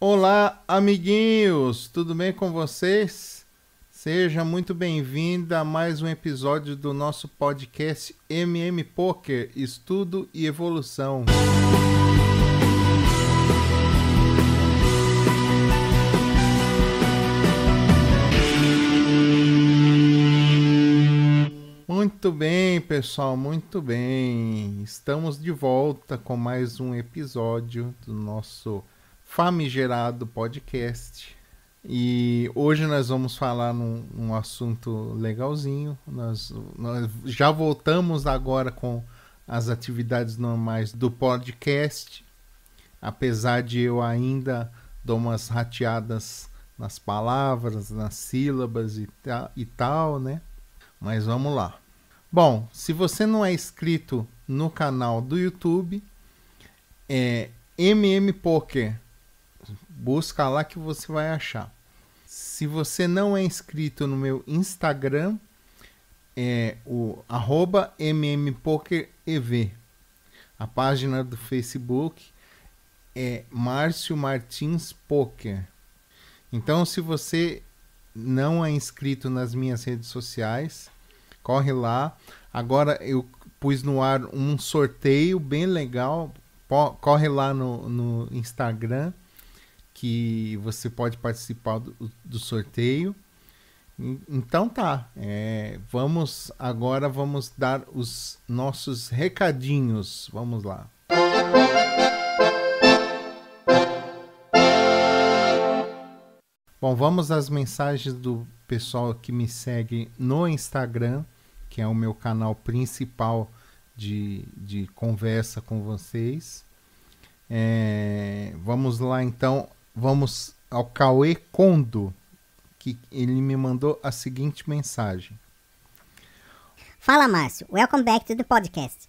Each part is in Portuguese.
Olá, amiguinhos! Tudo bem com vocês? Seja muito bem-vindo a mais um episódio do nosso podcast MM Poker, Estudo e Evolução. Muito bem, pessoal, muito bem. Estamos de volta com mais um episódio do nosso famigerado podcast. E hoje nós vamos falar num assunto legalzinho. Nós já voltamos agora com as atividades normais do podcast, apesar de eu ainda dar umas rateadas nas palavras, nas sílabas e tal, né? Mas vamos lá. Bom, se você não é inscrito no canal do YouTube, é MM Poker. Busca lá que você vai achar. Se você não é inscrito no meu Instagram, é o @mmpokerev. A página do Facebook é Márcio Martins Poker. Então, se você não é inscrito nas minhas redes sociais, corre lá. Agora eu pus no ar um sorteio bem legal. Corre lá no Instagram, que você pode participar do sorteio. Então tá, vamos dar os nossos recadinhos. Vamos lá. Bom, vamos às mensagens do pessoal que me segue no Instagram, que é o meu canal principal de conversa com vocês. Vamos lá então. Vamos ao Cauê Kondo, que ele me mandou a seguinte mensagem. Fala, Márcio. Welcome back to the podcast.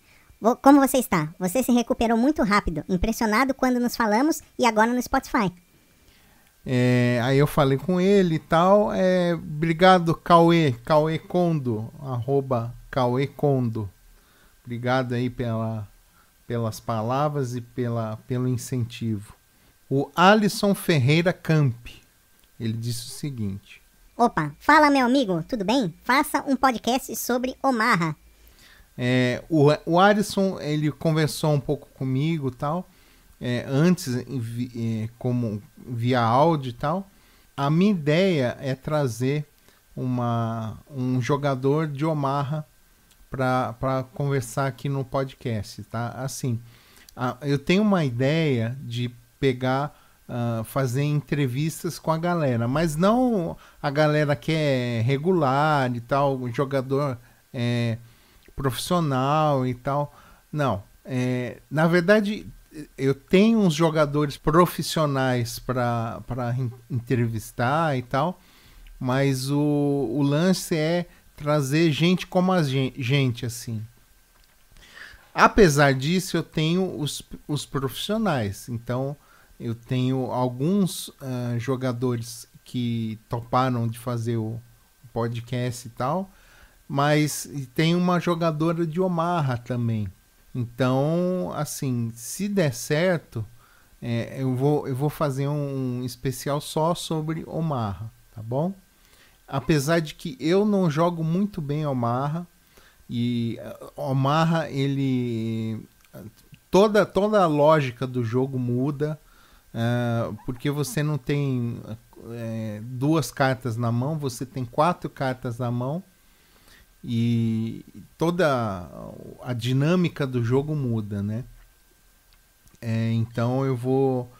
Como você está? Você se recuperou muito rápido, impressionado quando nos falamos e agora no Spotify. Aí eu falei com ele e tal. Obrigado, Cauê Kondo, @Cauê Kondo. Obrigado aí pelas palavras e pelo incentivo. O Alisson Ferreira Camp, ele disse o seguinte. Opa, fala meu amigo, tudo bem? Faça um podcast sobre Omaha. O Alisson, ele conversou um pouco comigo e tal, antes como via áudio e tal. A minha ideia é trazer um jogador de Omaha para conversar aqui no podcast, tá? Assim, eu tenho uma ideia de pegar, fazer entrevistas com a galera, mas não a galera que é regular e tal, um jogador profissional e tal. Não, na verdade eu tenho uns jogadores profissionais para entrevistar e tal, mas o lance é trazer gente como a gente, assim. Apesar disso, eu tenho os profissionais. Então, eu tenho alguns jogadores que toparam de fazer o podcast e tal, mas tem uma jogadora de Omaha também. Então, assim, se der certo, eu vou fazer um especial só sobre Omaha, tá bom? Apesar de que eu não jogo muito bem Omaha, e Omaha, toda a lógica do jogo muda, porque você não tem duas cartas na mão, você tem 4 cartas na mão, e toda a dinâmica do jogo muda, né? Então eu vou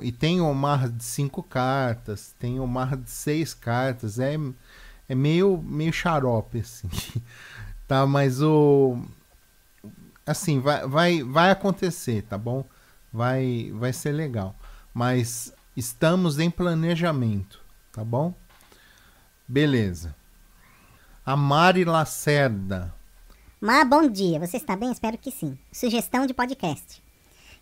e tem Omaha de 5 cartas, tem Omaha de 6 cartas, é meio xarope, assim. Tá, mas assim, vai acontecer, tá bom? Vai ser legal. Mas estamos em planejamento, tá bom? Beleza. A Mari Lacerda. Bom dia. Você está bem? Espero que sim. Sugestão de podcast.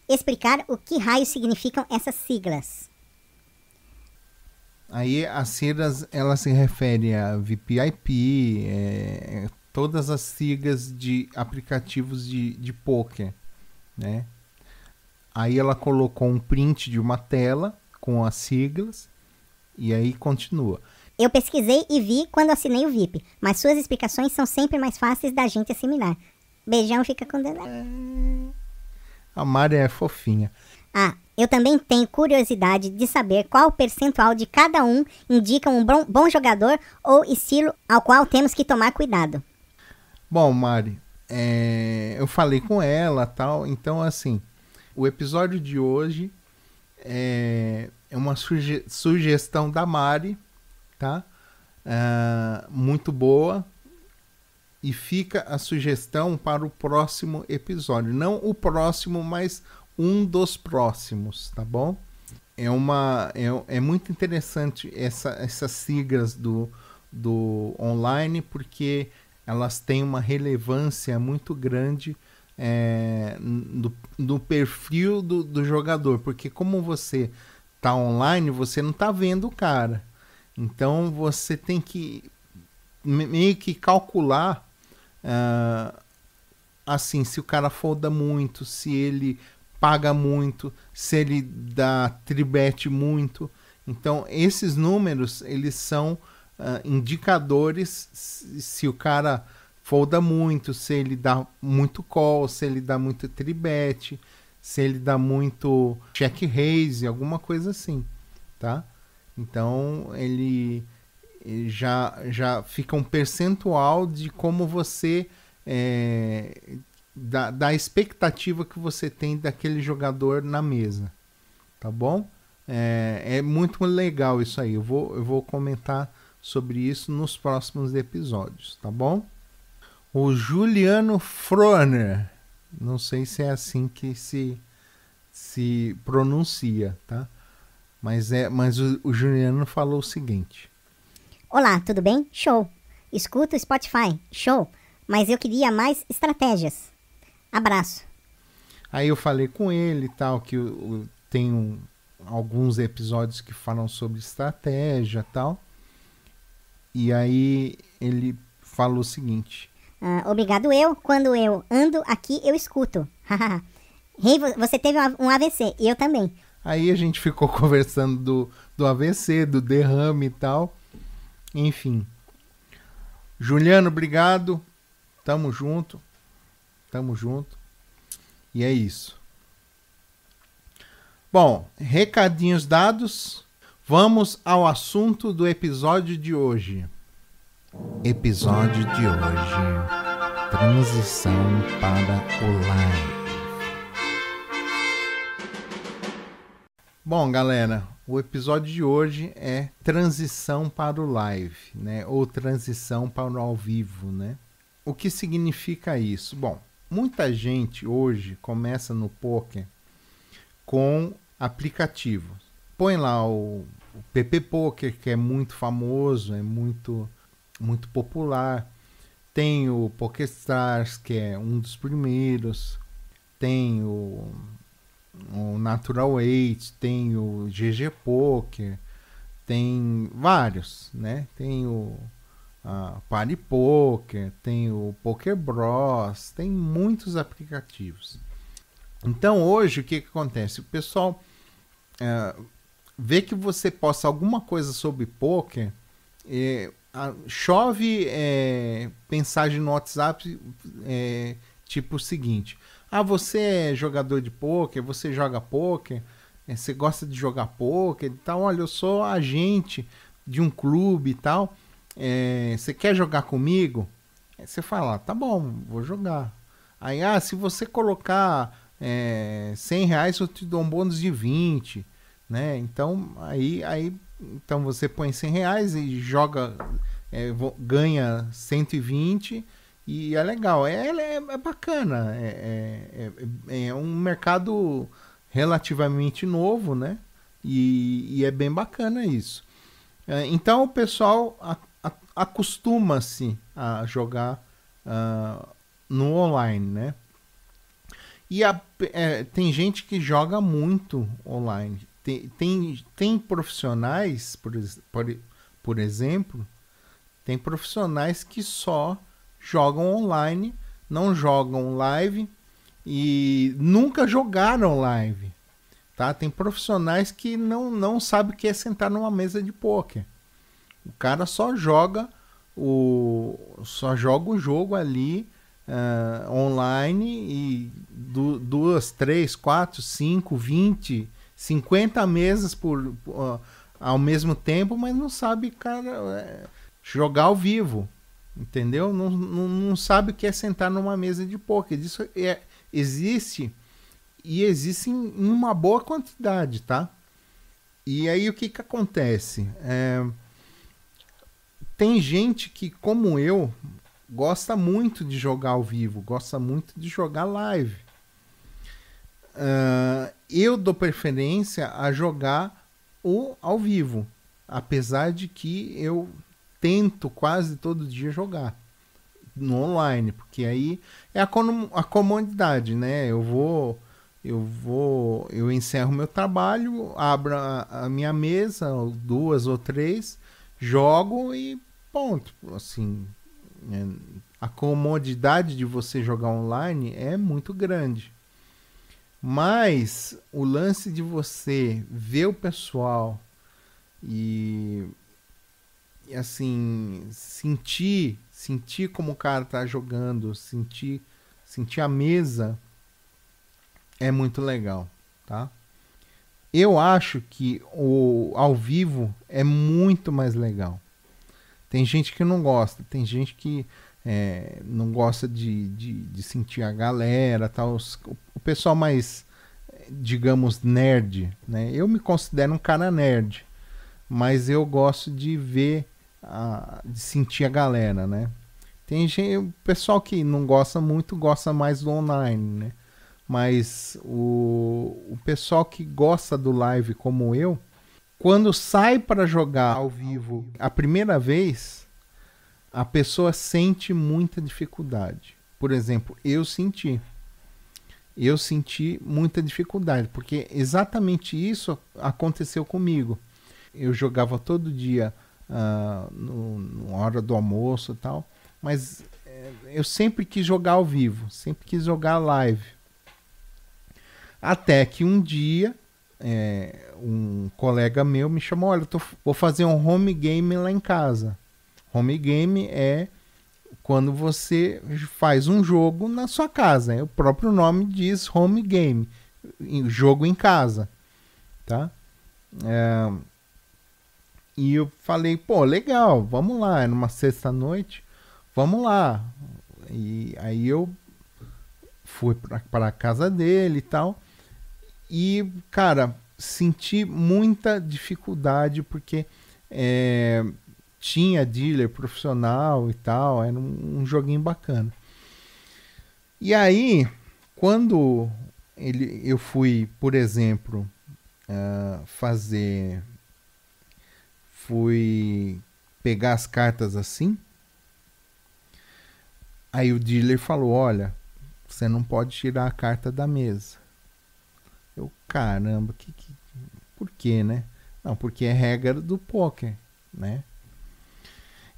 Explicar o que raios significam essas siglas. Aí as siglas, ela se refere a VPIP, todas as siglas de aplicativos de poker, né? Aí ela colocou um print de uma tela com as siglas e aí continua. Eu pesquisei e vi quando assinei o VIP, mas suas explicações são sempre mais fáceis da gente assimilar. Beijão, fica com Deus. A Mari é fofinha. Ah, eu também tenho curiosidade de saber qual o percentual de cada um indica um bom jogador ou estilo ao qual temos que tomar cuidado. Bom, Mari, eu falei com ela tal, então assim, o episódio de hoje é uma sugestão da Mari, tá? Muito boa. E fica a sugestão para o próximo episódio. Não o próximo, mas um dos próximos, tá bom? É muito interessante essas siglas do online, porque elas têm uma relevância muito grande do perfil do jogador. Porque como você tá online, você não tá vendo o cara. Então você tem que meio que calcular assim, se o cara folda muito, se ele paga muito, se ele dá tribete muito. Então esses números, eles são indicadores se o cara folda muito, se ele dá muito call, se ele dá muito tribete, se ele dá muito check raise, alguma coisa assim, tá? Então ele já fica um percentual de como você da expectativa que você tem daquele jogador na mesa, tá bom? É muito legal isso aí. Eu vou comentar sobre isso nos próximos episódios, tá bom? O Juliano Froner, não sei se é assim que se pronuncia, tá? Mas o Juliano falou o seguinte: Olá, tudo bem? Show. Escuto o Spotify. Show. Mas eu queria mais estratégias. Abraço. Aí eu falei com ele e tal, que tem alguns episódios que falam sobre estratégia e tal. E aí ele falou o seguinte: obrigado quando eu ando aqui, eu escuto. Hey, você teve um AVC, e eu também. Aí a gente ficou conversando do AVC, do derrame e tal. Enfim. Juliano, obrigado. Tamo junto. E é isso. Bom, recadinhos dados. Vamos ao assunto do episódio de hoje. Episódio de hoje: transição para o live. Bom, galera, o episódio de hoje é transição para o live, né? Ou transição para o ao vivo, né? O que significa isso? Bom, muita gente hoje começa no poker com aplicativos. Põe lá o PP Poker, que é muito famoso, é muito popular. Tem o PokerStars, que é um dos primeiros. Tem o Natural 8, tem o GG Poker, tem vários, né? Tem o Party Poker, tem o Poker Bros, tem muitos aplicativos. Então hoje o que acontece? O pessoal vê que você posta alguma coisa sobre poker, chove mensagem no WhatsApp tipo o seguinte: você é jogador de pôquer, você joga pôquer, você gosta de jogar pôquer e tal, olha, eu sou agente de um clube e tal, você quer jogar comigo? Você fala, tá bom, vou jogar. Aí, se você colocar R$100, eu te dou um bônus de 20, né? Então, então você põe R$100 e joga, ganha 120. E é legal, é bacana, é um mercado relativamente novo, né? E é bem bacana isso. Então o pessoal acostuma-se a jogar no online, né? E tem gente que joga muito online. Tem profissionais, por exemplo, tem profissionais que só jogam online, não jogam live, e nunca jogaram live, tá? Tem profissionais que não sabem o que é sentar numa mesa de pôquer. O cara só joga o jogo ali online e 2, 3, 4, 5, 20, 50 mesas ao mesmo tempo, mas não sabe, cara, jogar ao vivo, entendeu? Não sabe o que é sentar numa mesa de pôquer. Isso existe em uma boa quantidade, tá? E aí o que acontece? Tem gente que, como eu, gosta muito de jogar ao vivo, gosta muito de jogar live. Eu dou preferência a jogar ao vivo, apesar de que eu tento quase todo dia jogar no online, porque aí é a comodidade, né? Eu encerro meu trabalho, abro a minha mesa, 2 ou 3, jogo e ponto. Assim, a comodidade de você jogar online é muito grande. Mas o lance de você ver o pessoal e assim, sentir como o cara tá jogando, sentir a mesa é muito legal, tá? Eu acho que o ao vivo é muito mais legal. Tem gente que não gosta, tem gente que não gosta de sentir a galera, tal. O pessoal mais, digamos, nerd, né? Eu me considero um cara nerd, mas eu gosto de ver, de sentir a galera, né? Tem gente, o pessoal que não gosta muito, gosta mais do online, né? Mas o pessoal que gosta do live como eu, quando sai para jogar ao vivo a primeira vez, a pessoa sente muita dificuldade. Por exemplo, eu senti muita dificuldade, porque exatamente isso aconteceu comigo. Eu jogava todo dia na hora do almoço e tal, mas eu sempre quis jogar ao vivo, sempre quis jogar live. Até que um dia um colega meu me chamou, olha, vou fazer um home game lá em casa. Home game é quando você faz um jogo na sua casa. O próprio nome diz home game, jogo em casa, tá? E eu falei, pô, legal, vamos lá, é numa sexta-noite, vamos lá. E aí eu fui para a casa dele e tal. E, cara, senti muita dificuldade porque tinha dealer profissional e tal, era um joguinho bacana. E aí, quando eu fui, por exemplo, fui pegar as cartas assim, aí o dealer falou, olha, você não pode tirar a carta da mesa. Eu, caramba, por quê, né? Não, porque é regra do poker, né?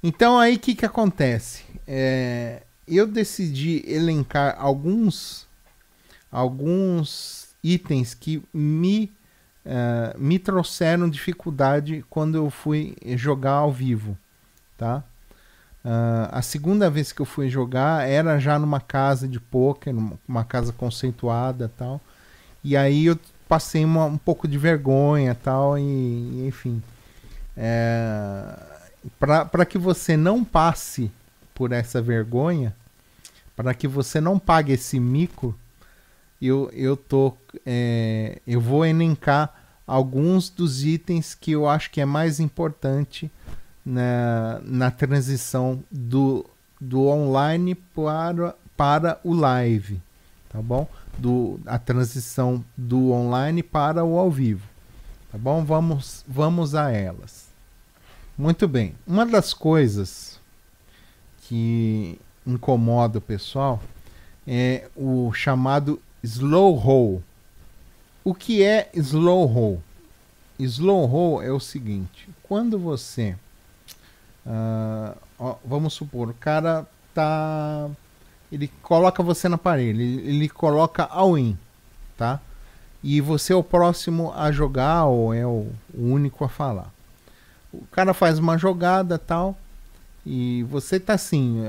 Então aí o que acontece? Eu decidi elencar alguns itens que me trouxeram dificuldade quando eu fui jogar ao vivo, tá? A segunda vez que eu fui jogar era já numa casa de poker, numa casa conceituada e tal. E aí eu passei um pouco de vergonha tal, e enfim. Para que você não passe por essa vergonha, para que você não pague esse mico, eu vou elencar alguns dos itens que eu acho que é mais importante na transição do online para o live, tá bom? A transição do online para o ao vivo, tá bom? Vamos a elas. Muito bem. Uma das coisas que incomoda o pessoal é o chamado slow roll. O que é slow roll? Slow roll é o seguinte: quando você, vamos supor, o cara tá ele coloca você na parede, ele coloca all-in, tá? E você é o próximo a jogar ou é o único a falar. O cara faz uma jogada tal e você tá assim,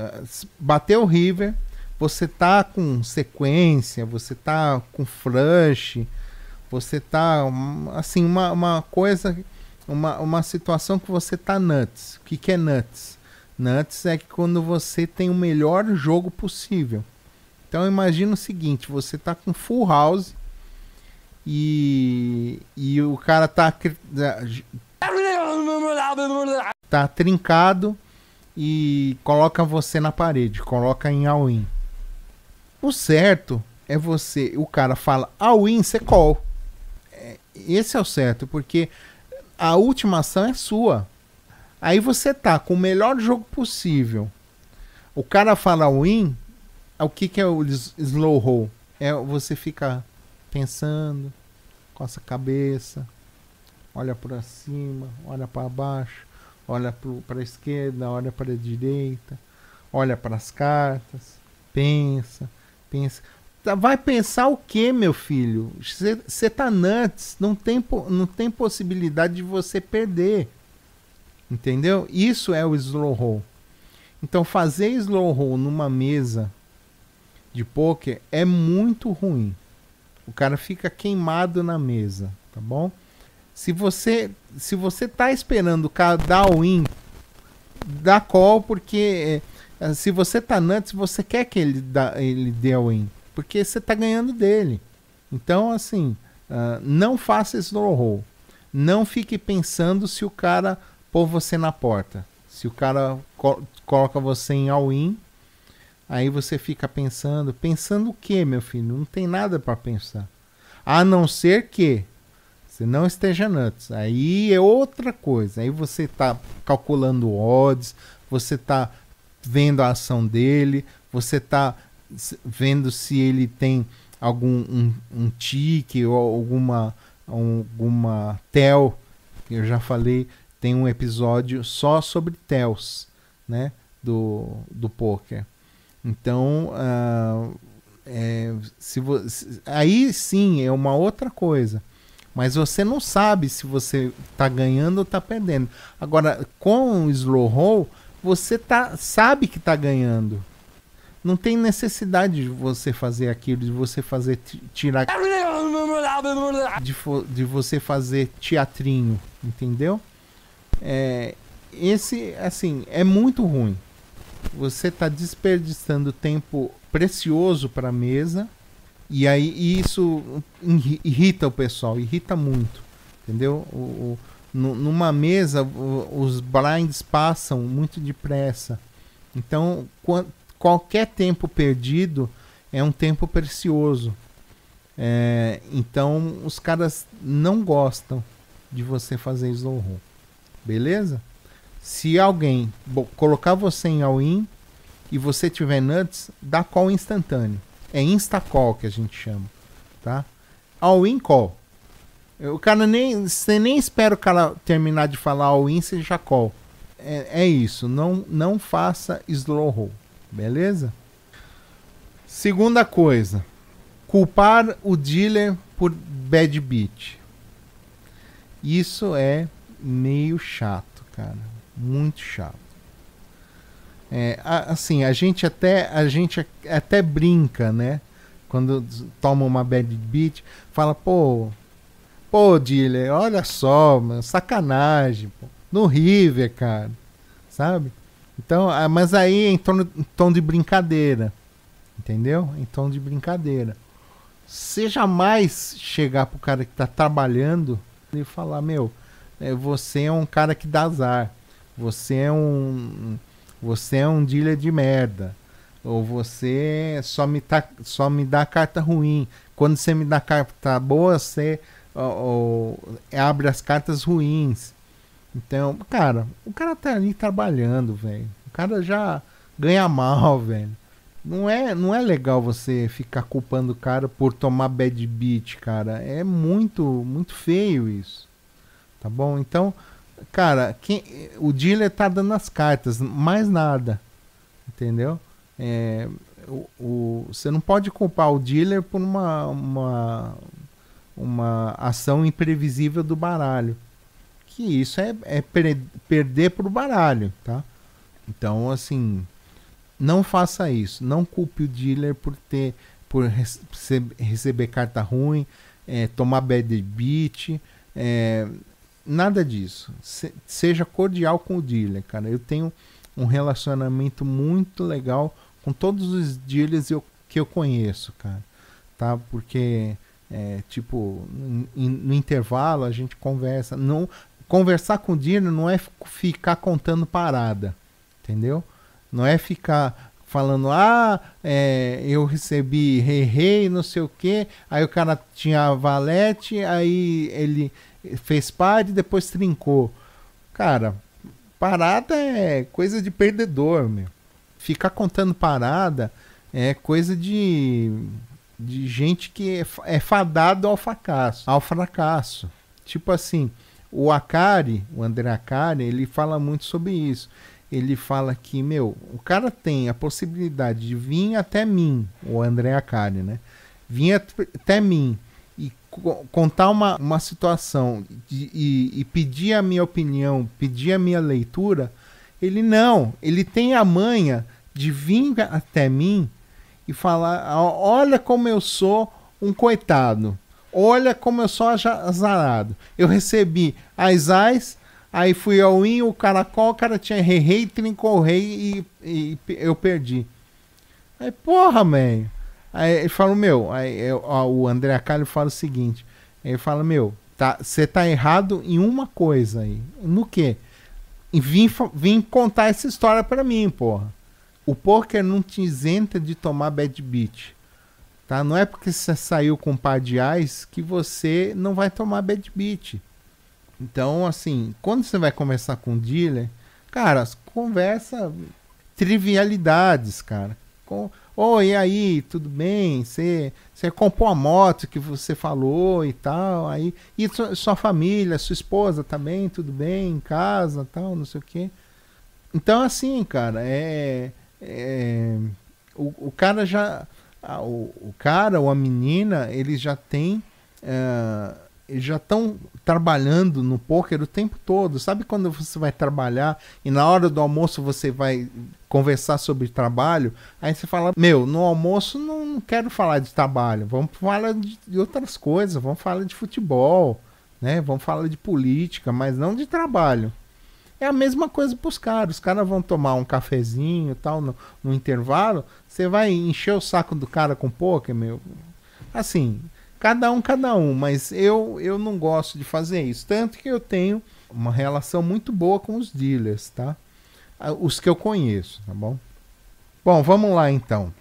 bateu o river, você tá com sequência, você tá com flush, você tá assim, uma coisa, uma situação que você tá nuts. O que é nuts? Nuts é que quando você tem o melhor jogo possível. Então imagina o seguinte, você tá com full house e o cara tá trincado e coloca você na parede, coloca em all-in. O certo é o cara fala all-in, você call. Esse é o certo, porque a última ação é sua. Aí você tá com o melhor jogo possível. O cara fala all-in, o que é o slow roll? É você ficar pensando, coça a cabeça, olha para cima, olha para baixo, olha para a esquerda, olha para a direita, olha para as cartas, pensa. Vai pensar o que, meu filho? Você tá nuts, não tem possibilidade de você perder. Entendeu? Isso é o slow roll. Então fazer slow roll numa mesa de poker é muito ruim. O cara fica queimado na mesa, tá bom? Se você tá esperando o cara dar all-in, dá call, porque se você tá nuts, você quer que ele dê all-in, porque você tá ganhando dele. Então, assim, não faça slow roll. Não fique pensando se o cara pôr você na porta. Se o cara coloca você em all-in, aí você fica pensando o que, meu filho? Não tem nada para pensar. A não ser que você não esteja nuts. Aí é outra coisa. Aí você tá calculando odds, você tá vendo a ação dele, você tá vendo se ele tem algum um tique ou alguma tel. Eu já falei, tem um episódio só sobre tells, né, do poker. Então, aí sim é uma outra coisa. Mas você não sabe se você está ganhando ou está perdendo. Agora, com o slow roll, você sabe que está ganhando. Não tem necessidade de você fazer aquilo, de você fazer tirar... De você fazer teatrinho, entendeu? Esse, assim, é muito ruim. Você está desperdiçando tempo precioso para a mesa. E aí isso irrita o pessoal, irrita muito, entendeu? Numa mesa os blinds passam muito depressa, então qualquer tempo perdido é um tempo precioso. Então os caras não gostam de você fazer slow roll, beleza? Se alguém colocar você em all-in e você tiver nuts, dá call instantâneo. É insta-call que a gente chama, tá? All-in call. O cara você nem espera o cara terminar de falar all-in, você já call. É isso, não faça slow roll, beleza? Segunda coisa, culpar o dealer por bad beat. Isso é meio chato, cara, muito chato. Assim, a gente até brinca, né? Quando toma uma bad beat, fala, pô, dealer, olha só, mano, sacanagem, pô, no river, cara, sabe? Então, mas aí em tom de brincadeira, entendeu? Em tom de brincadeira. Você jamais chegar pro cara que tá trabalhando e falar, meu, você é um cara que dá azar, você é um dealer de merda, ou você só me dá carta ruim. Quando você me dá carta boa, você abre as cartas ruins. Então, cara, o cara tá ali trabalhando, velho. O cara já ganha mal, velho. Não é legal você ficar culpando o cara por tomar bad beat, cara. É muito, muito feio isso. Tá bom? Então, cara, o dealer tá dando as cartas, mais nada. Entendeu? você não pode culpar o dealer por uma ação imprevisível do baralho. Que isso é perder pro baralho, tá? Então, assim, não faça isso. Não culpe o dealer por receber carta ruim, tomar bad beat, nada disso. Seja cordial com o dealer, cara. Eu tenho um relacionamento muito legal com todos os dealers que eu conheço, cara. Tá? Porque, tipo, no intervalo a gente conversa. Não, conversar com o dealer não é ficar contando parada, entendeu? Não é ficar falando, eu recebi rei, não sei o que, aí o cara tinha valete, aí ele fez par e depois trincou. Cara, parada é coisa de perdedor, meu. Ficar contando parada é coisa de gente que é fadado ao fracasso. Tipo assim, o André Akari, ele fala muito sobre isso. Ele fala que, o cara tem a possibilidade de vir até mim, o André Akari, né? Vir até mim e contar uma situação e pedir a minha opinião, pedir a minha leitura. Ele tem a manha de vir até mim e falar, olha como eu sou um coitado, olha como eu sou azarado. Eu recebi as ais, aí fui ao o caracol, o cara tinha rei, trincou o rei e eu perdi. Aí, porra, man. Aí ele fala, o André Akali fala o seguinte, ele fala, você tá errado em uma coisa aí. No quê? E vim contar essa história pra mim, porra. O poker não te isenta de tomar bad beat. Tá? Não é porque você saiu com um par de ais que você não vai tomar bad beat. Então, assim, quando você vai conversar com o dealer, cara, conversa trivialidades, cara. E aí, tudo bem? Você comprou a moto que você falou e tal, aí, e sua família, sua esposa também, tudo bem, em casa, tal, não sei o quê. Então, assim, cara, o cara já... O cara ou a menina, eles já têm... eles já estão trabalhando no poker o tempo todo. Sabe quando você vai trabalhar e na hora do almoço você vai conversar sobre trabalho? Aí você fala, no almoço não quero falar de trabalho. Vamos falar de outras coisas. Vamos falar de futebol, né? Vamos falar de política, mas não de trabalho. É a mesma coisa para os caras. Os caras vão tomar um cafezinho e tal no intervalo. Você vai encher o saco do cara com poker, Assim, cada um, mas eu não gosto de fazer isso. Tanto que eu tenho uma relação muito boa com os dealers, tá? Os que eu conheço, tá bom? Bom, vamos lá então.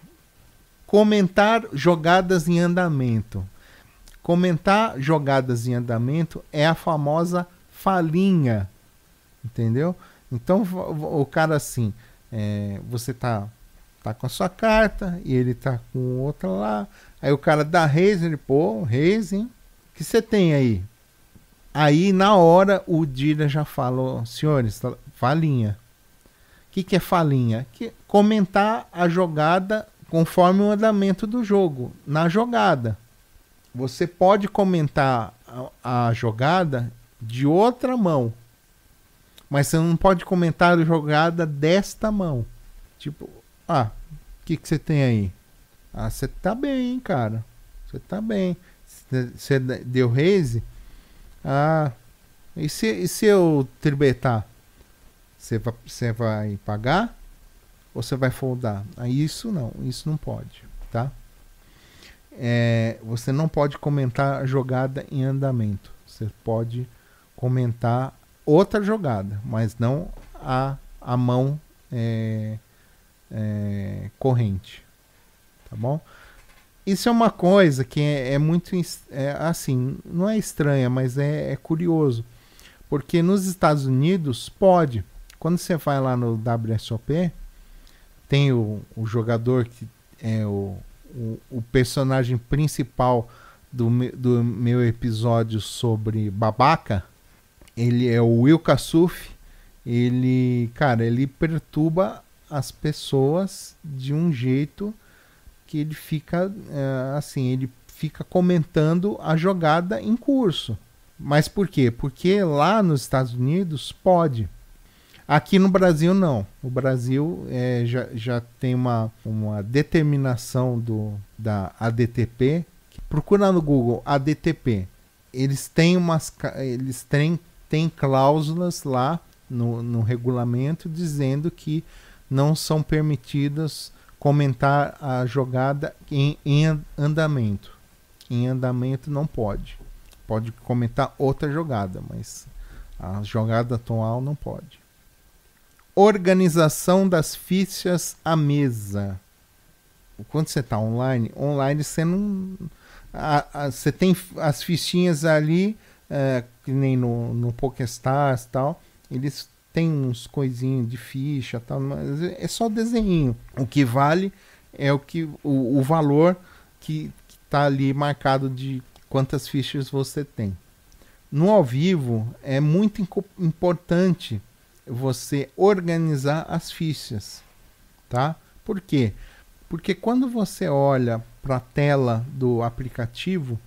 Comentar jogadas em andamento. Comentar jogadas em andamento é a famosa falinha. Entendeu? Então o cara assim, você tá com a sua carta e ele tá com outra lá. Aí o cara dá raise, ele, raise, hein? O que você tem aí? Aí na hora o dealer já falou, senhores, falinha. O que é falinha? Comentar a jogada conforme o andamento do jogo. Na jogada. Você pode comentar a jogada de outra mão. Mas você não pode comentar a jogada desta mão. Tipo, o que você tem aí? Você tá bem, cara. Você tá bem. Você deu raise? E se eu tribetar? Você vai pagar? Ou você vai foldar? Isso não pode, tá? Você não pode comentar a jogada em andamento. Você pode comentar outra jogada, mas não a mão corrente, tá bom? Isso é uma coisa que é muito assim, não é estranha, mas é curioso, porque nos Estados Unidos pode, quando você vai lá no WSOP, tem o jogador que é o personagem principal do meu episódio sobre babaca. Ele é o Will Kassouf. Ele perturba as pessoas de um jeito que ele fica assim, ele fica comentando a jogada em curso. Mas por quê? Porque lá nos Estados Unidos pode. Aqui no Brasil não. O Brasil já tem uma determinação da ADTP. Procura no Google ADTP. Eles têm têm cláusulas lá no regulamento dizendo que não são permitidas comentar a jogada em andamento. Em andamento não pode. Pode comentar outra jogada, mas a jogada atual não pode. Organização das fichas à mesa. Quando você está online você não... você tem as fichinhas ali, que nem no PokéStars e tal, eles têm uns coisinhos de ficha tal, mas é só desenho. O que vale é o valor que está ali marcado de quantas fichas você tem. No ao vivo é muito importante você organizar as fichas, tá? Por quê? Porque quando você olha para a tela do aplicativo,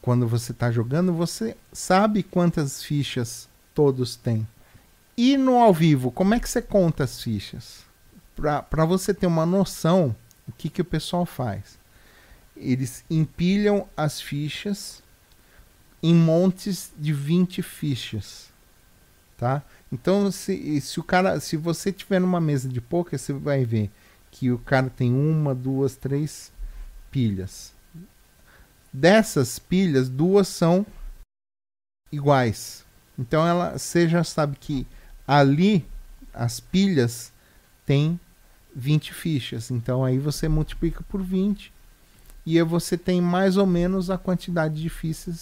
quando você está jogando, você sabe quantas fichas todos têm. E no ao vivo, como é que você conta as fichas? Para você ter uma noção, o que o pessoal faz? Eles empilham as fichas em montes de 20 fichas, tá? Então, se você tiver numa mesa de poker, você vai ver que o cara tem 1, 2, 3 pilhas. Dessas pilhas, 2 são iguais. Então você já sabe que ali as pilhas têm 20 fichas. Então aí você multiplica por 20 e aí você tem mais ou menos a quantidade de fichas.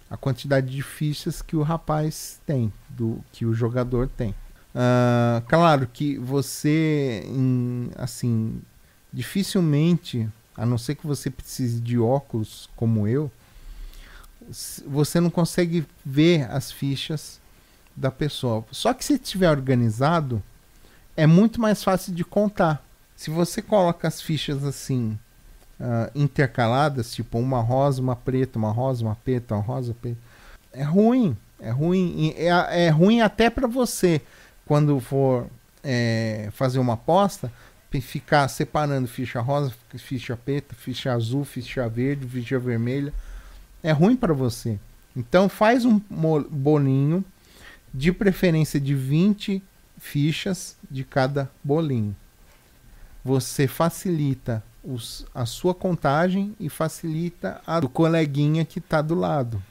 A quantidade de fichas que o rapaz tem, que o jogador tem. Claro que você, assim, dificilmente, a não ser que você precise de óculos como eu, você não consegue ver as fichas da pessoa. Só que se estiver organizado, é muito mais fácil de contar. Se você coloca as fichas assim, intercaladas, tipo uma rosa, uma preta, uma rosa, uma preta, uma rosa, preta, é ruim. É ruim até para você, quando for fazer uma aposta, ficar separando ficha rosa, ficha preta, ficha azul, ficha verde, ficha vermelha. É ruim para você. Então faz um bolinho, de preferência de 20 fichas de cada bolinho. Você facilita a sua contagem e facilita a do coleguinha que está do lado.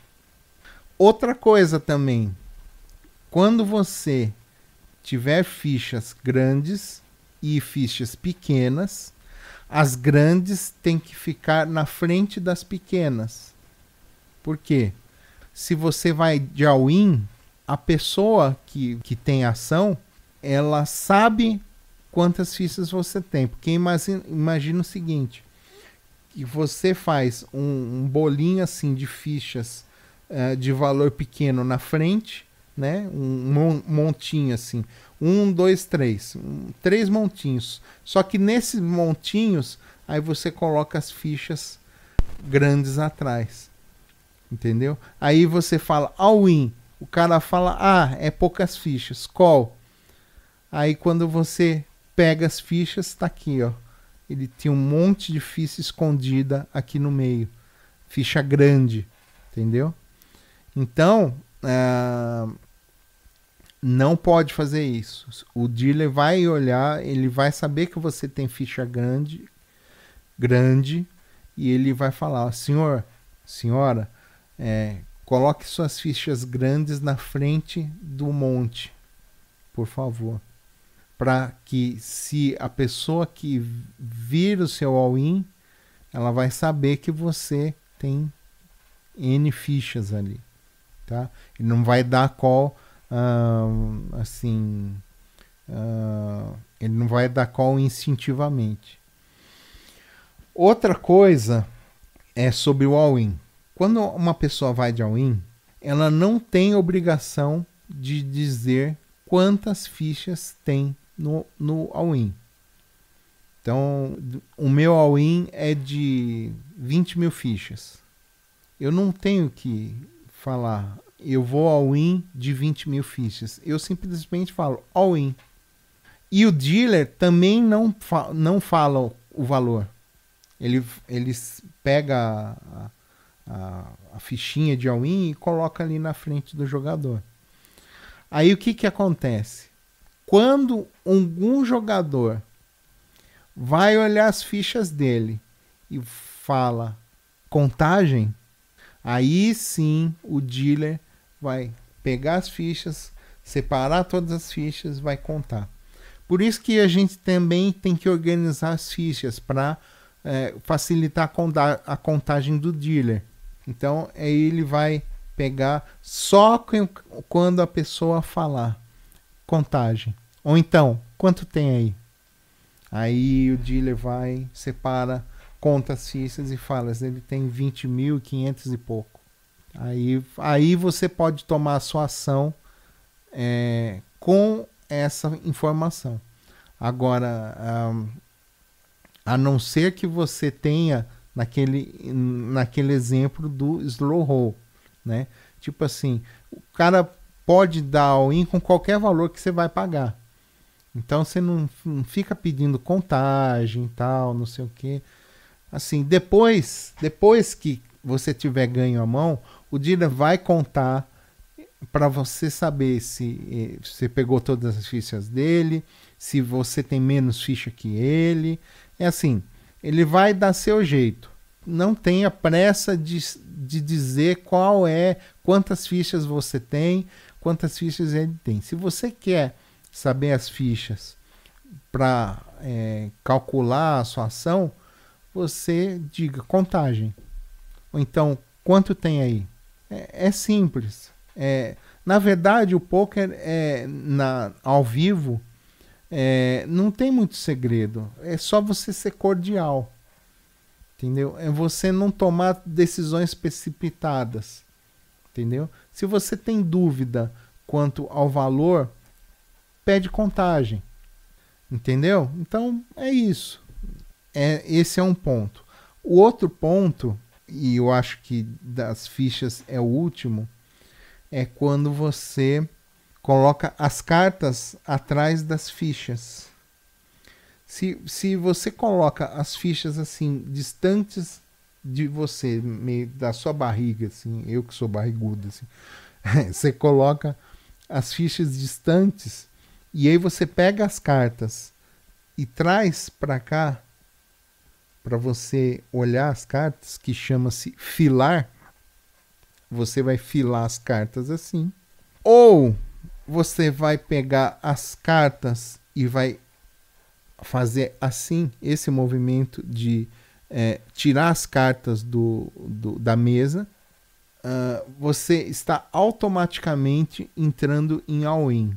Outra coisa também, quando você tiver fichas grandes e fichas pequenas, as grandes têm que ficar na frente das pequenas. Por quê? Se você vai de all-in, a pessoa que tem ação, ela sabe quantas fichas você tem. Porque imagina o seguinte, que você faz um bolinho assim de fichas de valor pequeno na frente, né? Um montinho assim, 1, 2, 3, 3 montinhos. Só que nesses montinhos, aí você coloca as fichas grandes atrás, entendeu? Aí você fala all-in, o cara fala, é poucas fichas, call. Aí quando você pega as fichas, tá aqui, ó, ele tinha um monte de ficha escondida aqui no meio, ficha grande, entendeu? Então, não pode fazer isso. O dealer vai olhar, ele vai saber que você tem ficha grande, e ele vai falar, senhora, coloque suas fichas grandes na frente do monte, por favor. Para que, se a pessoa que vir o seu all-in, ela vai saber que você tem N fichas ali, tá? Ele não vai dar call assim, ele não vai dar call instintivamente. Outra coisa é sobre o all-in. Quando uma pessoa vai de all-in, ela não tem obrigação de dizer quantas fichas tem no all-in. Então, o meu all-in é de 20 mil fichas. Eu não tenho que falar, eu vou all-in de 20 mil fichas. Eu simplesmente falo all-in. E o dealer também não fala o valor. Ele pega a fichinha de all-in e coloca ali na frente do jogador. Aí o que acontece? Quando algum jogador vai olhar as fichas dele e fala contagem, aí sim o dealer vai pegar as fichas, separar todas as fichas, vai contar. Por isso que a gente também tem que organizar as fichas para facilitar a contagem do dealer. Então aí ele vai pegar só quando a pessoa falar contagem. Ou então, quanto tem aí? Aí o dealer vai, separa, conta as fichas e fala, ele tem 20.500 e pouco. Aí você pode tomar a sua ação com essa informação. Agora, a não ser que você tenha naquele exemplo do slow roll, né? Tipo assim, o cara pode dar all-in com qualquer valor que você vai pagar. Então você não fica pedindo contagem e tal, não sei o que. Assim, depois que você tiver ganho a mão, o dealer vai contar para você saber se você pegou todas as fichas dele, se você tem menos ficha que ele. É assim, ele vai dar seu jeito. Não tenha pressa de dizer quantas fichas você tem, quantas fichas ele tem. Se você quer saber as fichas para calcular a sua ação, você diga contagem. Ou então, quanto tem aí? É simples. Na verdade, o poker ao vivo não tem muito segredo. É só você ser cordial. Entendeu? É você não tomar decisões precipitadas. Entendeu? Se você tem dúvida quanto ao valor, pede contagem. Entendeu? Então, é isso. Esse é um ponto. O outro ponto, e eu acho que das fichas é o último, é quando você coloca as cartas atrás das fichas. Se você coloca as fichas assim, distantes de você, meio da sua barriga, assim, eu que sou barrigudo, assim, você coloca as fichas distantes e aí você pega as cartas e traz para cá para você olhar as cartas, que chama-se filar. Você vai filar as cartas assim, ou você vai pegar as cartas e vai fazer assim, esse movimento de tirar as cartas da mesa. Você está automaticamente entrando em all-in.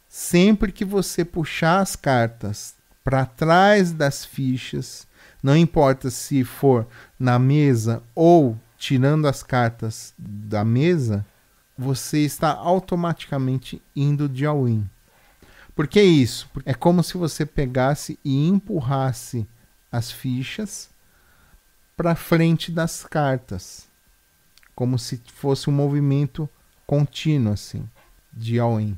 Sempre que você puxar as cartas para trás das fichas, não importa se for na mesa ou tirando as cartas da mesa, você está automaticamente indo de all-in. Por que isso? É como se você pegasse e empurrasse as fichas para frente das cartas, como se fosse um movimento contínuo assim, de all-in.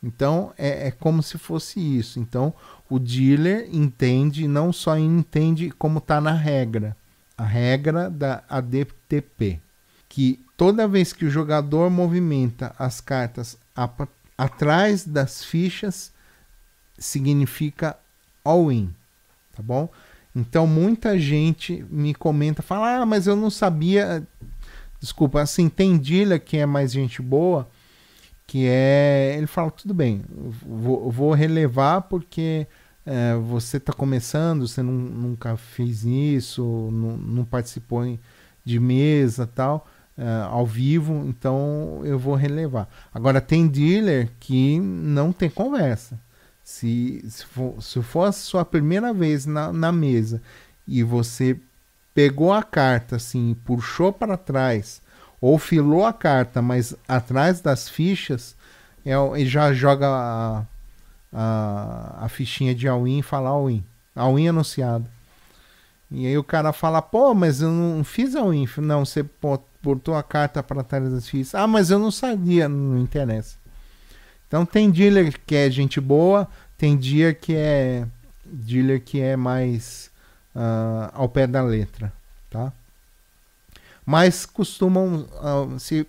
Então é como se fosse isso. Então o dealer entende, não só entende como está na regra, a regra da ADTP, que toda vez que o jogador movimenta as cartas atrás das fichas, significa all-in, tá bom? Então muita gente me comenta, fala, mas eu não sabia. Desculpa, assim, tem dealer que é mais gente boa, que ele fala, tudo bem, vou relevar porque você está começando, você nunca fez isso, não participou de mesa tal, ao vivo, então eu vou relevar. Agora tem dealer que não tem conversa. Se for a sua primeira vez na mesa e você pegou a carta assim, puxou para trás ou filou a carta, mas atrás das fichas, ele já joga a fichinha de all-in e fala all-in. all-in anunciado. E aí o cara fala, pô, mas eu não fiz all-in. Não, você botou a carta para trás das fichas. Ah, mas eu não sabia, não interessa. Então tem dealer que é gente boa, tem dealer que é mais ao pé da letra, tá? Mas costumam,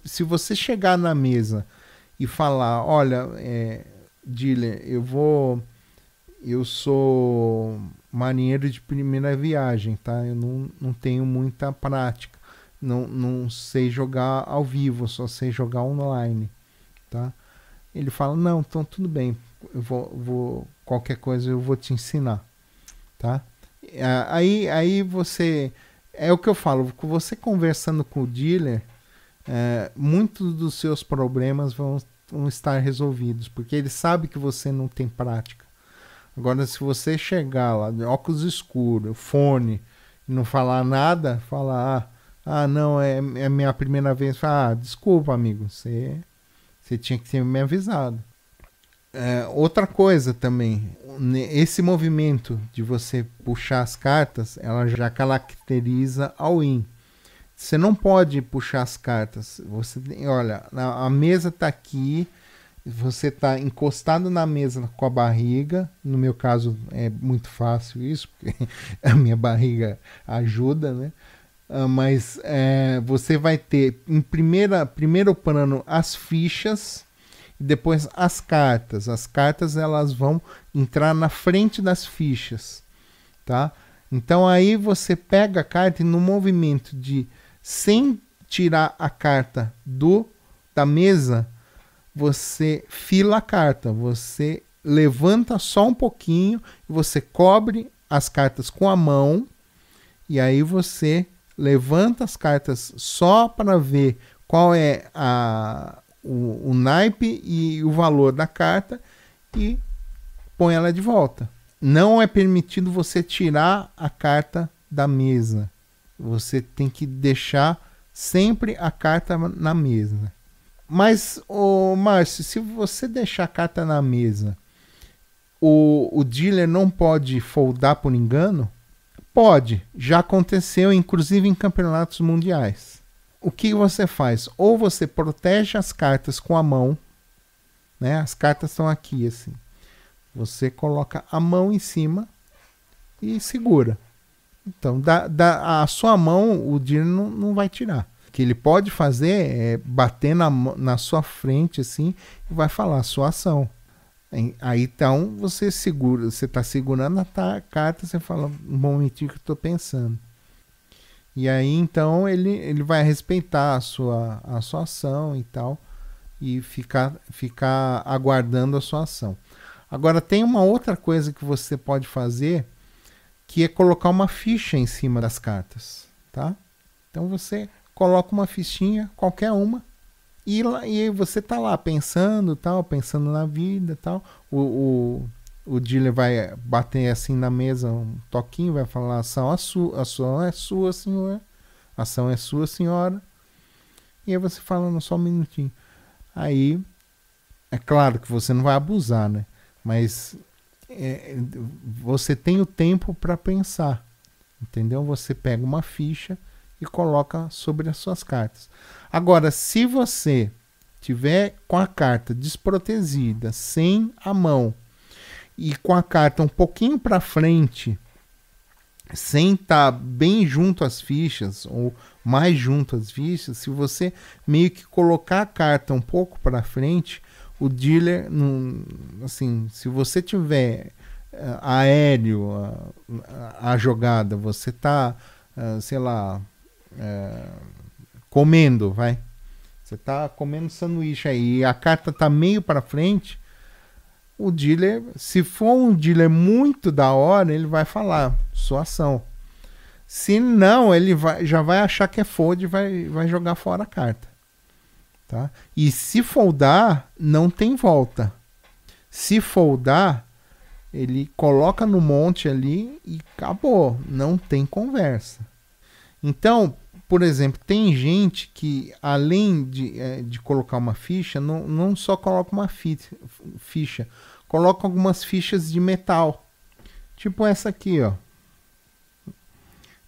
se você chegar na mesa e falar, olha, dealer, eu sou marinheiro de primeira viagem, tá? Eu não tenho muita prática, não sei jogar ao vivo, só sei jogar online, tá? Ele fala, não, então tudo bem, eu vou qualquer coisa eu vou te ensinar, tá? Aí você, é o que eu falo, você conversando com o dealer, muitos dos seus problemas vão estar resolvidos, porque ele sabe que você não tem prática. Agora, se você chegar lá, de óculos escuros, fone, e não falar nada, falar, não, é minha primeira vez, desculpa, amigo, você tinha que ter me avisado. Outra coisa também, esse movimento de você puxar as cartas, ela já caracteriza all-in. Você não pode puxar as cartas. Olha, a mesa está aqui, você está encostado na mesa com a barriga. No meu caso é muito fácil isso, porque a minha barriga ajuda, né? Mas você vai ter em primeiro plano as fichas e depois as cartas. As cartas elas vão entrar na frente das fichas, tá? Então aí você pega a carta e no movimento de sem tirar a carta da mesa, você fila a carta, você levanta só um pouquinho, você cobre as cartas com a mão e aí você levanta as cartas só para ver qual é o naipe e o valor da carta e põe ela de volta. Não é permitido você tirar a carta da mesa. Você tem que deixar sempre a carta na mesa. Mas, Márcio, se você deixar a carta na mesa, o dealer não pode foldar por engano? Pode. Já aconteceu, inclusive em campeonatos mundiais. O que você faz? Ou você protege as cartas com a mão, né? As cartas estão aqui, assim. Você coloca a mão em cima e segura. Então, a sua mão, o dealer não vai tirar. O que ele pode fazer é bater na sua frente, assim, e vai falar a sua ação. Aí, então, você segura, você está segurando a carta, você fala, um momentinho que eu estou pensando. E aí, então, ele vai respeitar a sua ação e tal, e ficar aguardando a sua ação. Agora, tem uma outra coisa que você pode fazer, que é colocar uma ficha em cima das cartas, tá? Então você coloca uma fichinha, qualquer uma, e você tá lá pensando na vida, tal. O dealer vai bater assim na mesa um toquinho, vai falar: ação é sua, senhor. Ação é sua, senhora. E aí você fala só um minutinho. Aí é claro que você não vai abusar, né? Mas você tem o tempo para pensar, entendeu? Você pega uma ficha e coloca sobre as suas cartas. Agora, se você tiver com a carta desprotegida, sem a mão e com a carta um pouquinho para frente, sem estar bem junto às fichas ou mais junto às fichas, se você meio que colocar a carta um pouco para frente, o dealer, assim, se você tiver aéreo a jogada, você tá, sei lá, comendo, vai. Você tá comendo sanduíche aí e a carta tá meio para frente, o dealer, se for um dealer muito da hora, ele vai falar sua ação. Se não, ele já vai achar que é fold e vai jogar fora a carta. Tá? E se foldar, não tem volta. Se foldar, ele coloca no monte ali e acabou. Não tem conversa. Então, por exemplo, tem gente que, além de colocar uma ficha, não só coloca uma ficha, coloca algumas fichas de metal. Tipo essa aqui, ó.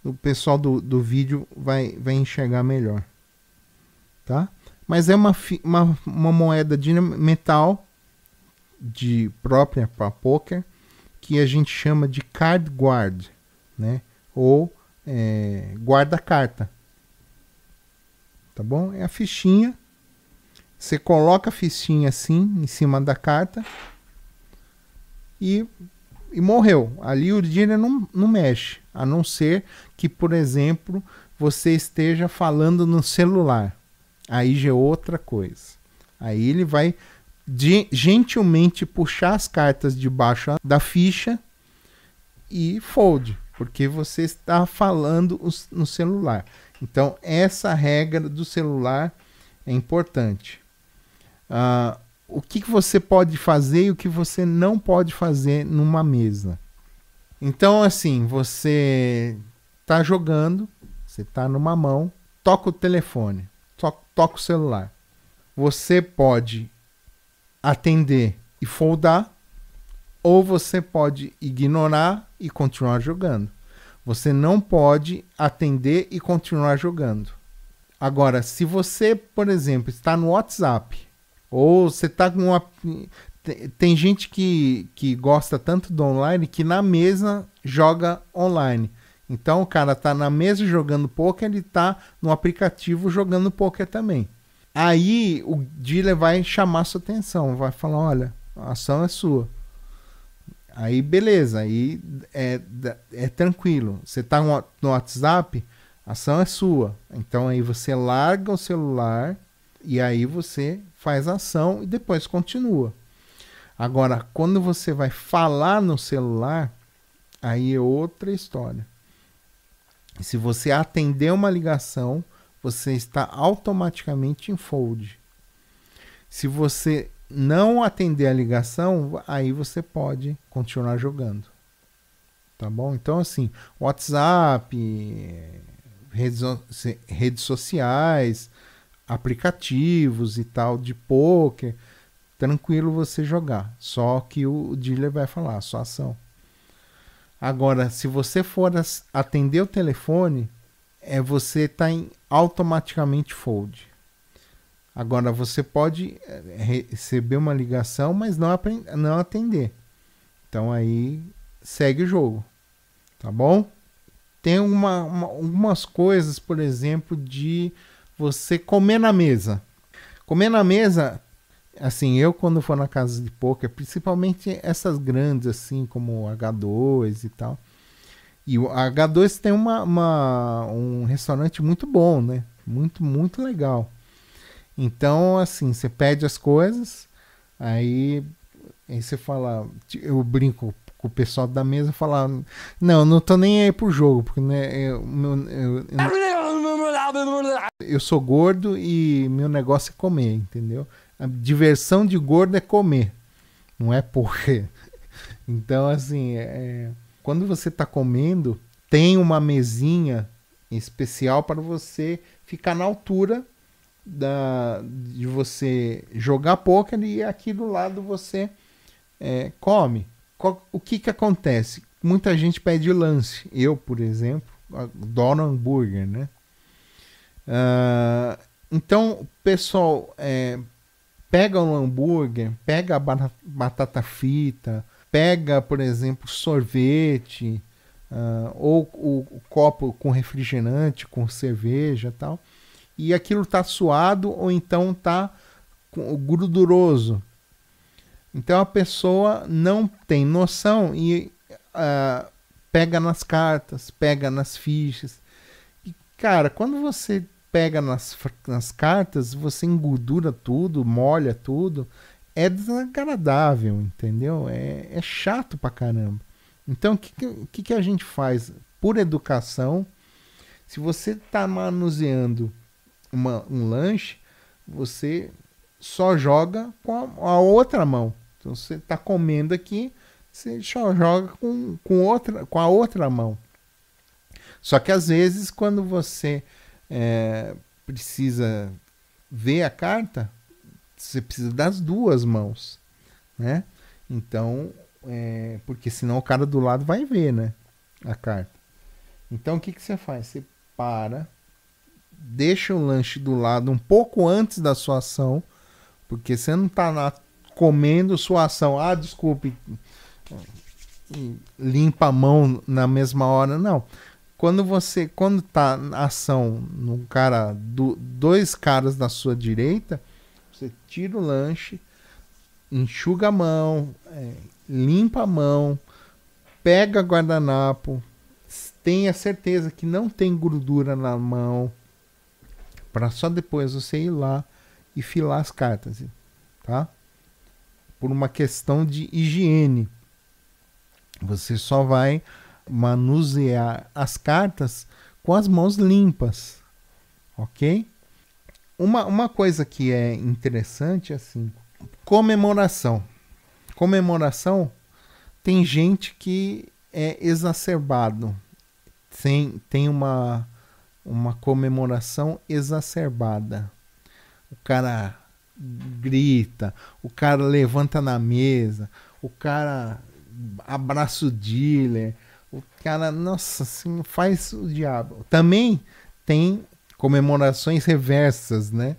O pessoal do vídeo vai enxergar melhor, tá? Mas é uma moeda de metal de própria para poker que a gente chama de card guard, né? Ou guarda-carta, tá bom? É a fichinha. Você coloca a fichinha assim em cima da carta e morreu. Ali o dealer não mexe, a não ser que, por exemplo, você esteja falando no celular. Aí já é outra coisa. Aí ele vai gentilmente puxar as cartas debaixo da ficha e fold, porque você está falando no celular. Então, essa regra do celular é importante. O que você pode fazer e o que você não pode fazer numa mesa. Então, assim, você está jogando, você está numa mão, toca o telefone, toca o celular. Você pode atender e foldar, ou você pode ignorar e continuar jogando. Você não pode atender e continuar jogando. Agora, se você, por exemplo, está no WhatsApp, ou você está com uma... Tem gente que gosta tanto do online que na mesa joga online. Então o cara está na mesa jogando poker, ele está no aplicativo jogando poker também. Aí o dealer vai chamar sua atenção, vai falar, olha, a ação é sua. Aí beleza, aí é tranquilo. Você está no WhatsApp, a ação é sua. Então aí você larga o celular e aí você faz a ação e depois continua. Agora, quando você vai falar no celular, aí é outra história. Se você atender uma ligação, você está automaticamente em fold. Se você não atender a ligação, aí você pode continuar jogando. Tá bom? Então, assim, WhatsApp, redes sociais, aplicativos e tal de poker, tranquilo você jogar. Só que o dealer vai falar, sua ação. Agora, se você for atender o telefone, você está automaticamente fold. Agora, você pode receber uma ligação, mas não atender. Então, aí segue o jogo. Tá bom? Tem algumas coisas, por exemplo, de você comer na mesa. Comer na mesa, assim, eu quando for na casa de poker, principalmente essas grandes, assim, como o H2 e tal. E o H2 tem um restaurante muito bom, né? Muito, muito legal. Então, assim, você pede as coisas, aí você fala, eu brinco com o pessoal da mesa, falar, não tô nem aí pro jogo, porque né, eu sou gordo e meu negócio é comer, entendeu? A diversão de gordo é comer, não é poker. Então, assim, quando você tá comendo, tem uma mesinha especial para você ficar na altura de você jogar poker e aqui do lado você come. O que acontece? Muita gente pede lance. Eu, por exemplo, adoro hambúrguer, né? Então, o pessoal pega o hambúrguer, pega a batata frita, pega, por exemplo, sorvete, ou o copo com refrigerante, com cerveja e tal, e aquilo tá suado ou então tá gorduroso. Então a pessoa não tem noção e pega nas cartas, pega nas fichas. E, cara, quando você pega nas cartas, você engordura tudo, molha tudo, é desagradável, entendeu? É chato pra caramba. Então o que a gente faz? Por educação, se você tá manuseando um lanche, você só joga com a outra mão. Então você está comendo aqui, você só joga com a outra mão. Só que às vezes quando você precisa ver a carta, você precisa das duas mãos, né? Então porque senão o cara do lado vai ver, né? A carta. Então o que você faz? Você para, deixa o lanche do lado um pouco antes da sua ação, porque você não tá lá comendo sua ação. Ah, desculpe, limpa a mão na mesma hora. Não. Quando tá na ação no cara, dois caras da sua direita, você tira o lanche, enxuga a mão, limpa a mão, pega guardanapo, tenha certeza que não tem gordura na mão, para só depois você ir lá e filar as cartas, tá? Por uma questão de higiene. Você só vai manusear as cartas com as mãos limpas, ok? Uma coisa que é interessante é assim, comemoração. Comemoração, tem gente que é exacerbado, tem uma comemoração exacerbada. O cara grita, o cara levanta na mesa, o cara abraça o dealer, o cara, nossa, assim, faz o diabo. Também tem comemorações reversas, né?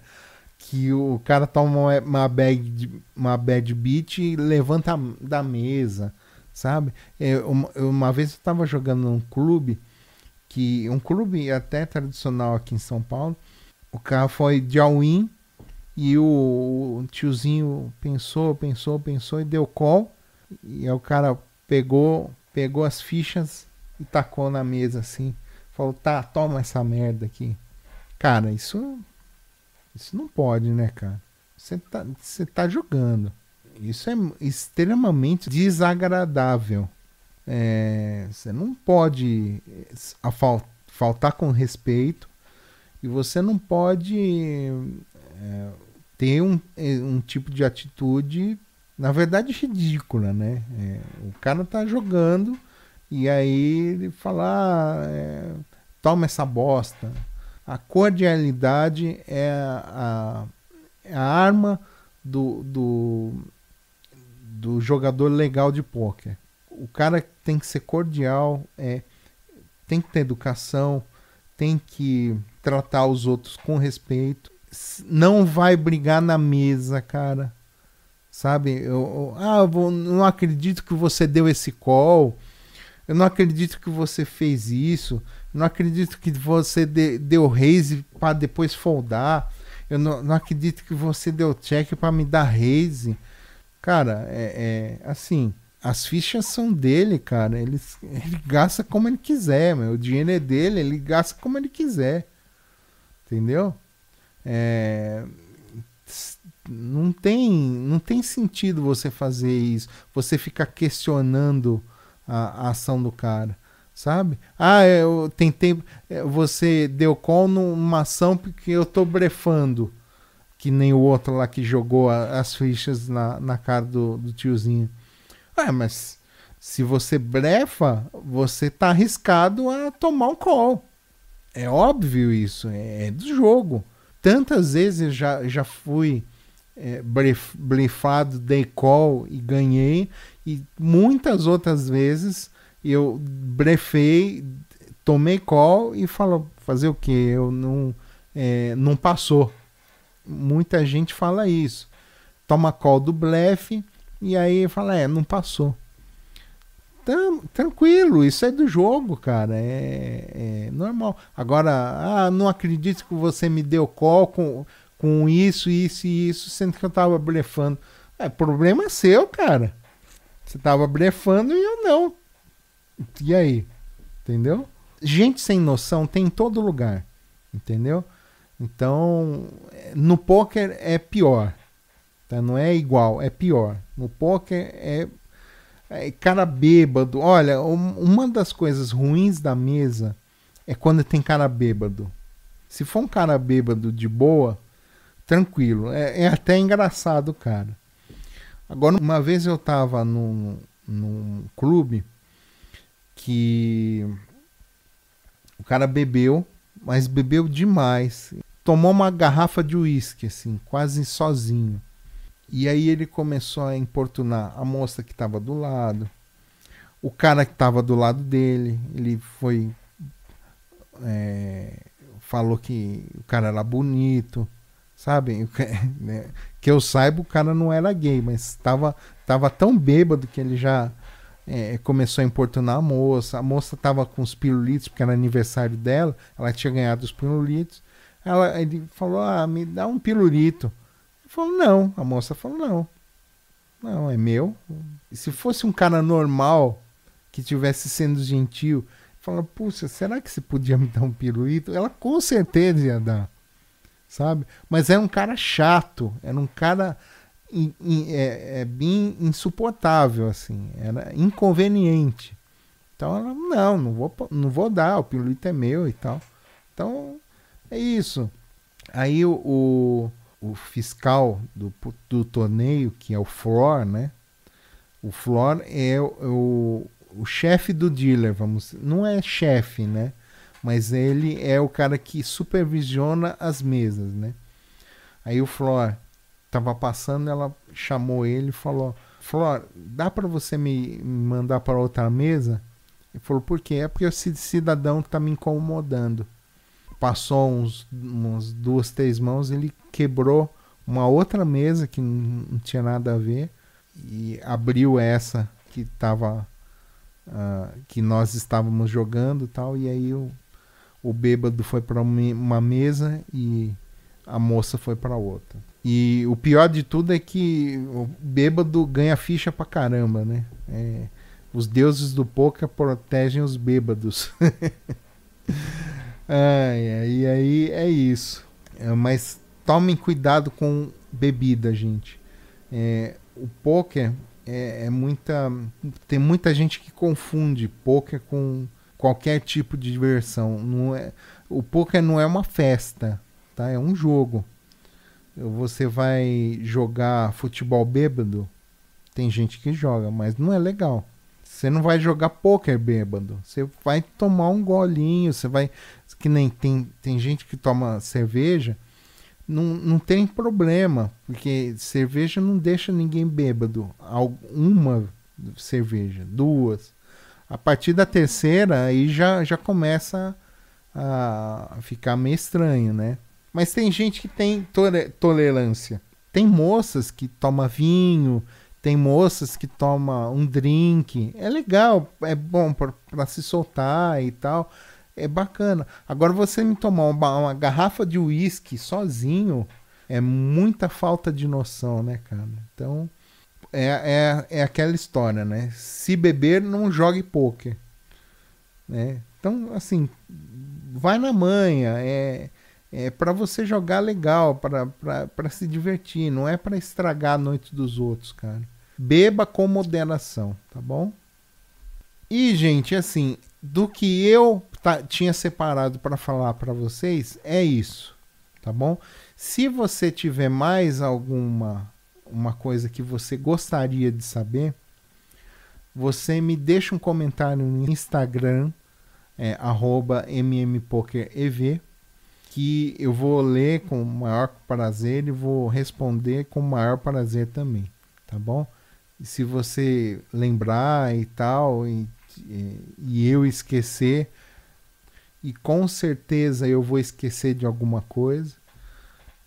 Que o cara toma uma bad beat e levanta da mesa, sabe? Uma vez eu estava jogando num clube, um clube até tradicional aqui em São Paulo. O cara foi de all-in e o tiozinho pensou e deu call. E aí o cara pegou as fichas e tacou na mesa assim. Falou, tá, toma essa merda aqui. Cara, isso não pode, né, cara? Você tá jogando. Isso é extremamente desagradável. Você não pode faltar com respeito e você não pode ter um tipo de atitude, na verdade, ridícula, né? O cara tá jogando e aí ele fala, toma essa bosta. A cordialidade é a arma do jogador legal de pôquer. O cara tem que ser cordial, tem que ter educação, tem que tratar os outros com respeito. Não vai brigar na mesa, cara. Sabe? Eu não acredito que você deu esse call. Eu não acredito que você fez isso. Eu não acredito que você deu raise para depois foldar. Eu não acredito que você deu check para me dar raise. Cara, assim, as fichas são dele, cara. Ele gasta como ele quiser, meu. O dinheiro é dele, ele gasta como ele quiser. Entendeu? Não tem sentido você fazer isso. Você ficar questionando a ação do cara, sabe? Eu tentei. Você deu call numa ação porque eu tô blefando. Que nem o outro lá que jogou as fichas na cara do tiozinho. Mas se você blefa, você tá arriscado a tomar um call. É óbvio isso, é do jogo. Tantas vezes eu já fui blefado, dei call e ganhei. E muitas outras vezes eu blefei, tomei call e falo, fazer o quê? Eu não passou. Muita gente fala isso. Toma call do blefe e aí fala, não passou. Tranquilo, isso é do jogo, cara. É normal. Agora, não acredito que você me deu call com isso, sendo que eu tava blefando. Problema é seu, cara. Você tava blefando e eu não. E aí? Entendeu? Gente sem noção tem em todo lugar. Entendeu? Então, no poker é pior. Tá? Não é igual, é pior. No poker é cara bêbado. Olha, uma das coisas ruins da mesa é quando tem cara bêbado. Se for um cara bêbado de boa, tranquilo. É até engraçado, cara. Agora, uma vez eu tava num clube que o cara bebeu, mas bebeu demais. Tomou uma garrafa de uísque, assim, quase sozinho. E aí ele começou a importunar a moça que estava do lado, o cara que estava do lado dele. Ele foi... falou que o cara era bonito, sabe? Que eu saiba, o cara não era gay, mas tava tão bêbado que ele já começou a importunar a moça. A moça tava com os pirulitos, porque era aniversário dela, ela tinha ganhado os pirulitos. Ele falou, me dá um pirulito. Ele falou, não. A moça falou, não. Não, é meu. E se fosse um cara normal, que tivesse sendo gentil, falou, puxa, será que você podia me dar um pirulito? Ela com certeza ia dar, sabe? Mas era um cara chato, era um cara bem insuportável, assim, era inconveniente. Então ela, não vou dar, o pirulito é meu e tal. Então, é isso. Aí o fiscal do torneio, que é o Flor, né? O Flor é o chefe do dealer, não é chefe, né? Mas ele é o cara que supervisiona as mesas, né? Aí o Flor tava passando, ela chamou ele e falou, Flor, dá para você me mandar para outra mesa? Ele falou, por quê? É porque esse cidadão tá me incomodando. Passou uns 2, 3 mãos, ele quebrou uma outra mesa que não tinha nada a ver e abriu essa que tava... que nós estávamos jogando e tal, e aí o bêbado foi para uma mesa e a moça foi para outra. E o pior de tudo é que o bêbado ganha ficha pra caramba, né? Os deuses do poker protegem os bêbados. E aí é isso. Mas tomem cuidado com bebida, gente. O poker tem muita gente que confunde poker com qualquer tipo de diversão. O poker não é uma festa, tá? É um jogo. Você vai jogar futebol bêbado, tem gente que joga, mas não é legal. Você não vai jogar poker bêbado. Você vai tomar um golinho, você vai... Que nem tem gente que toma cerveja, não tem problema, porque cerveja não deixa ninguém bêbado. Uma cerveja, 2. A partir da terceira, aí já começa a ficar meio estranho, né? Mas tem gente que tem tolerância. Tem moças que tomam vinho, tem moças que tomam um drink. É legal, é bom para se soltar e tal. É bacana. Agora você me tomar uma garrafa de uísque sozinho é muita falta de noção, né, cara? Então, é aquela história, né? Se beber, não jogue pôquer. Né? Então, assim, vai na manha. É para você jogar legal, para se divertir. Não é para estragar a noite dos outros, cara. Beba com moderação, tá bom? E, gente, assim, do que eu tinha separado para falar para vocês, é isso, tá bom? Se você tiver mais uma coisa que você gostaria de saber, você me deixa um comentário no Instagram, @mmpokerev, que eu vou ler com o maior prazer e vou responder com o maior prazer também, tá bom? E se você lembrar e tal, e eu esquecer, e com certeza eu vou esquecer de alguma coisa,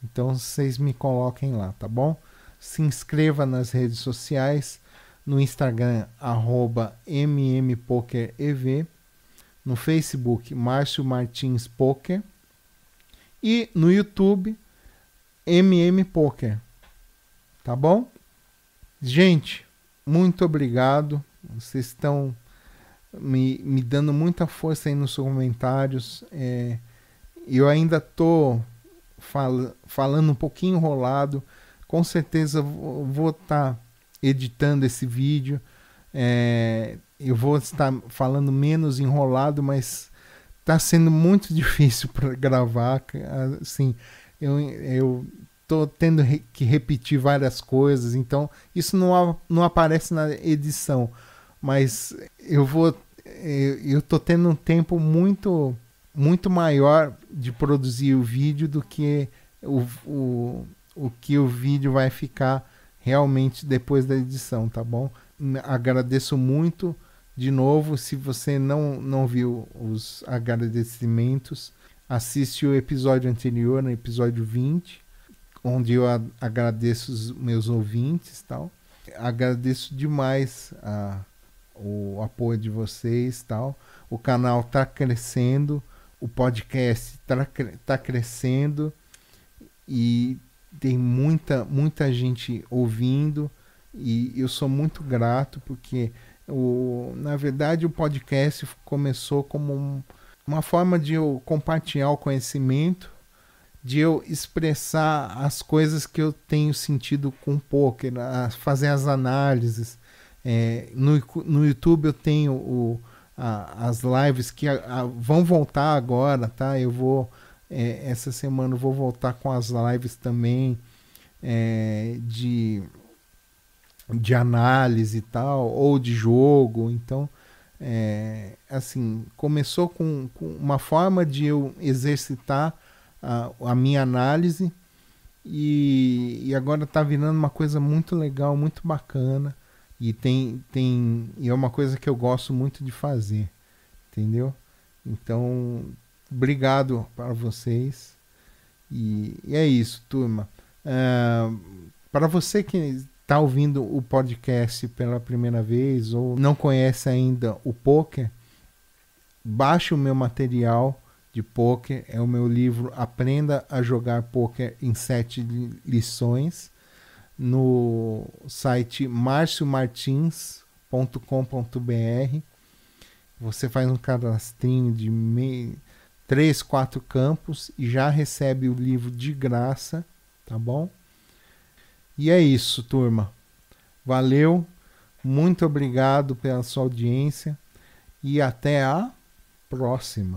então vocês me coloquem lá, tá bom? Se inscreva nas redes sociais, no Instagram @mmpokerev, no Facebook Márcio Martins Poker e no YouTube mmpoker, tá bom? Gente, muito obrigado, vocês estão me dando muita força aí nos comentários. Eu ainda tô falando um pouquinho enrolado. Com certeza vou estar editando esse vídeo. Eu vou estar falando menos enrolado, mas está sendo muito difícil para gravar. Assim, eu tô tendo que repetir várias coisas, então isso não aparece na edição. Mas eu tô tendo um tempo muito maior de produzir o vídeo do que o que o vídeo vai ficar realmente depois da edição, tá bom? Agradeço muito. De novo, se você não viu os agradecimentos, assiste o episódio anterior, no episódio 20, onde eu agradeço os meus ouvintes e tal. Agradeço demais o apoio de vocês, tal. O canal está crescendo, o podcast tá crescendo e tem muita gente ouvindo, e eu sou muito grato porque na verdade o podcast começou como uma forma de eu compartilhar o conhecimento, de eu expressar as coisas que eu tenho sentido com o poker, fazer as análises. No YouTube eu tenho as lives que vão voltar agora, tá? Eu vou, essa semana eu vou voltar com as lives também de análise e tal, ou de jogo. Então, assim, começou com uma forma de eu exercitar a minha análise, e agora está virando uma coisa muito legal, muito bacana, e e é uma coisa que eu gosto muito de fazer, entendeu? Então, obrigado para vocês, e é isso, turma. Para você que está ouvindo o podcast pela primeira vez ou não conhece ainda o poker, baixe o meu material de poker, é o meu livro Aprenda a Jogar Poker em 7 lições, no site marciomartins.com.br. Você faz um cadastrinho de 3, 4 campos e já recebe o livro de graça, tá bom? E é isso, turma. Valeu, muito obrigado pela sua audiência e até a próxima.